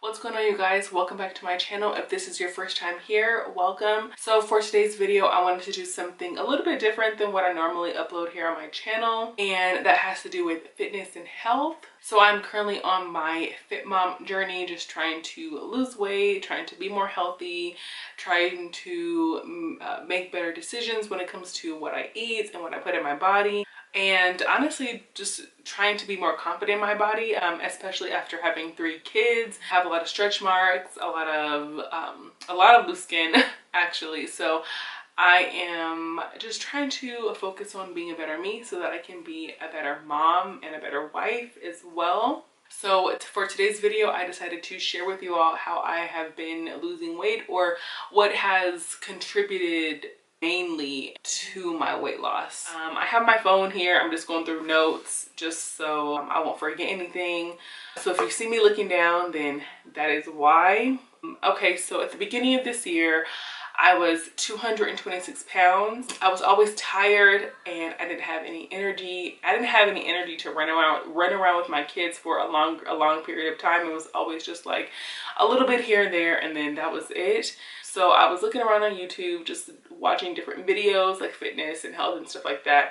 What's going on, you guys? Welcome back to my channel. If this is your first time here, welcome. So for today's video, I wanted to do something a little bit different than what I normally upload here on my channel, and that has to do with fitness and health. So I'm currently on my fit mom journey, just trying to lose weight, trying to be more healthy, trying to make better decisions when it comes to what I eat and what I put in my body. And honestly, just trying to be more confident in my body, especially after having 3 kids. I have a lot of stretch marks, a lot of loose skin actually. So I am just trying to focus on being a better me so that I can be a better mom and a better wife as well. So for today's video, I decided to share with you all how I have been losing weight, or what has contributed mainly to my weight loss. I have my phone here. I'm just going through notes just so I won't forget anything. So if you see me looking down, then that is why. Okay, so at the beginning of this year, I was 226 pounds. I was always tired and I didn't have any energy. I didn't have any energy to run around with my kids for a long period of time. It was always just like a little bit here and there, and then that was it. So I was looking around on YouTube, just watching different videos like fitness and health and stuff like that.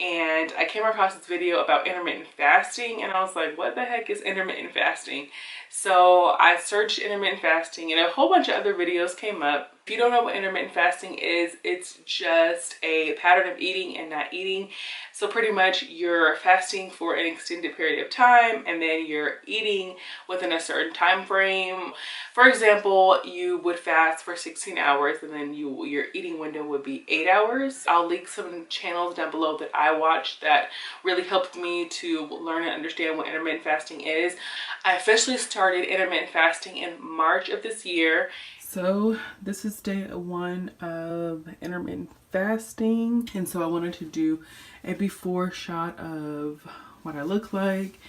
And I came across this video about intermittent fasting, and I was like, what the heck is intermittent fasting? So I searched intermittent fasting and a whole bunch of other videos came up. If you don't know what intermittent fasting is, it's just a pattern of eating and not eating. So pretty much you're fasting for an extended period of time and then you're eating within a certain time frame. For example, you would fast for 16 hours and then your eating window would be 8 hours. I'll link some channels down below that I watched that really helped me to learn and understand what intermittent fasting is. I officially started intermittent fasting in March of this year. So this is day 1 of intermittent fasting, and so I wanted to do a before shot of what I look like.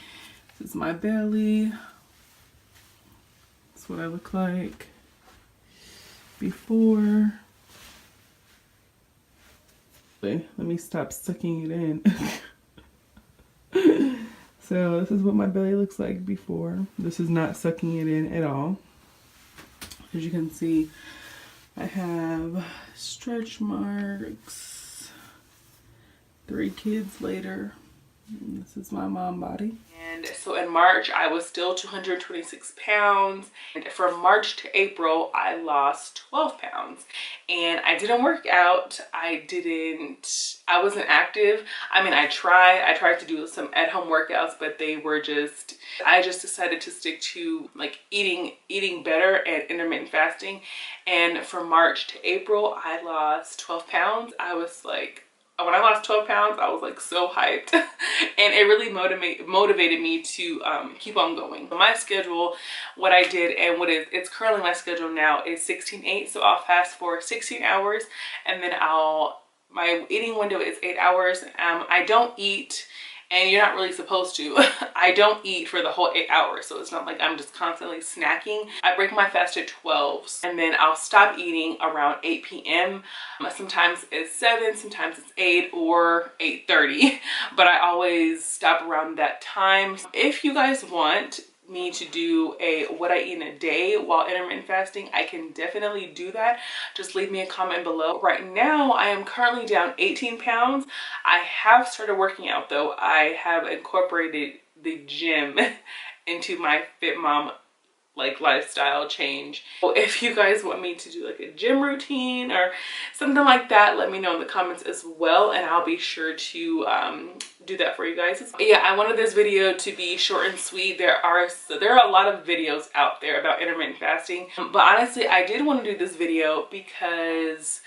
This is my belly. That's what I look like before. Wait, let me stop sucking it in. So this is what my belly looks like before. This is not sucking it in at all. As you can see, I have stretch marks. 3 kids later. And this is my mom body. And so in March, I was still 226 pounds. And from March to April, I lost 12 pounds. And I didn't work out. I wasn't active. I mean, I tried to do some at-home workouts, but I just decided to stick to like eating better and intermittent fasting. And from March to April, I lost 12 pounds. When I lost 12 pounds, I was like so hyped and it really motivated me to keep on going. My schedule, what I did and it's currently my schedule now is 16-8. So I'll fast for 16 hours and then my eating window is 8 hours. I don't eat, and you're not really supposed to. I don't eat for the whole 8 hours, so it's not like I'm just constantly snacking. I break my fast at 12, and then I'll stop eating around 8 p.m. Sometimes it's 7, sometimes it's 8 or 8:30, but I always stop around that time. If you guys want me to do a what I eat in a day while intermittent fasting, I can definitely do that. Just leave me a comment below. Right now, I am currently down 18 pounds. I have started working out though. I have incorporated the gym into my fit mom like lifestyle change. So if you guys want me to do like a gym routine or something like that, let me know in the comments as well, and I'll be sure to do that for you guys. Yeah, I wanted this video to be short and sweet. There are a lot of videos out there about intermittent fasting, but honestly I did want to do this video because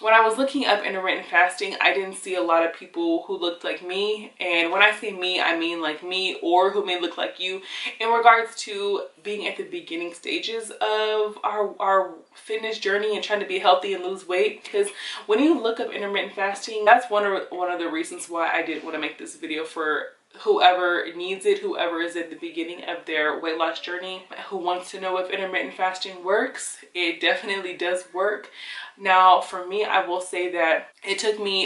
when I was looking up intermittent fasting, I didn't see a lot of people who looked like me. And when I say me, I mean like me or who may look like you in regards to being at the beginning stages of our fitness journey and trying to be healthy and lose weight. Because when you look up intermittent fasting, that's one of the reasons why I did want to make this video for whoever needs it, whoever is at the beginning of their weight loss journey, who wants to know if intermittent fasting works. It definitely does work. Now, for me, I will say that it took me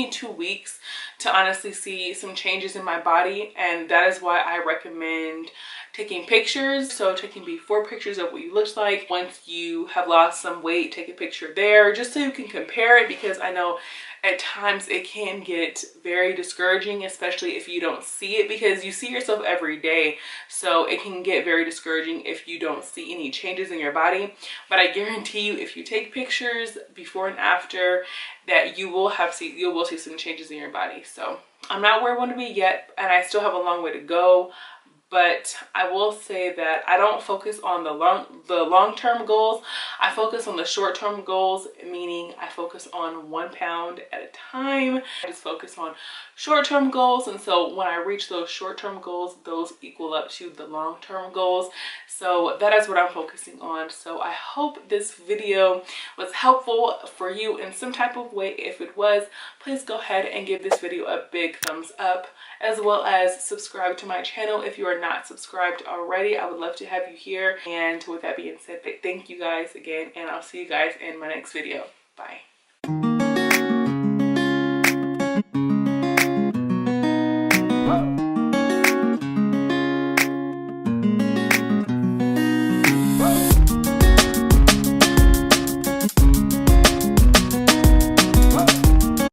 2 weeks to honestly see some changes in my body, and that is why I recommend taking pictures. So taking before pictures of what you looked like. Once you have lost some weight, take a picture there just so you can compare it, because I know at times it can get very discouraging, especially if you don't see it, because you see yourself every day. So it can get very discouraging if you don't see any changes in your body. But I guarantee you, if you take pictures before and after, that you will see some changes in your body. So I'm not where I want to be yet, and I still have a long way to go. But I will say that I don't focus on the long-term goals. I focus on the short-term goals, meaning I focus on 1 pound at a time. I just focus on short-term goals. And so when I reach those short-term goals, those equal up to the long-term goals. So that is what I'm focusing on. So I hope this video was helpful for you in some type of way. If it was, please go ahead and give this video a big thumbs up, as well as subscribe to my channel if you are not subscribed already. I would love to have you here. And with that being said, thank you guys again, and I'll see you guys in my next video. Bye.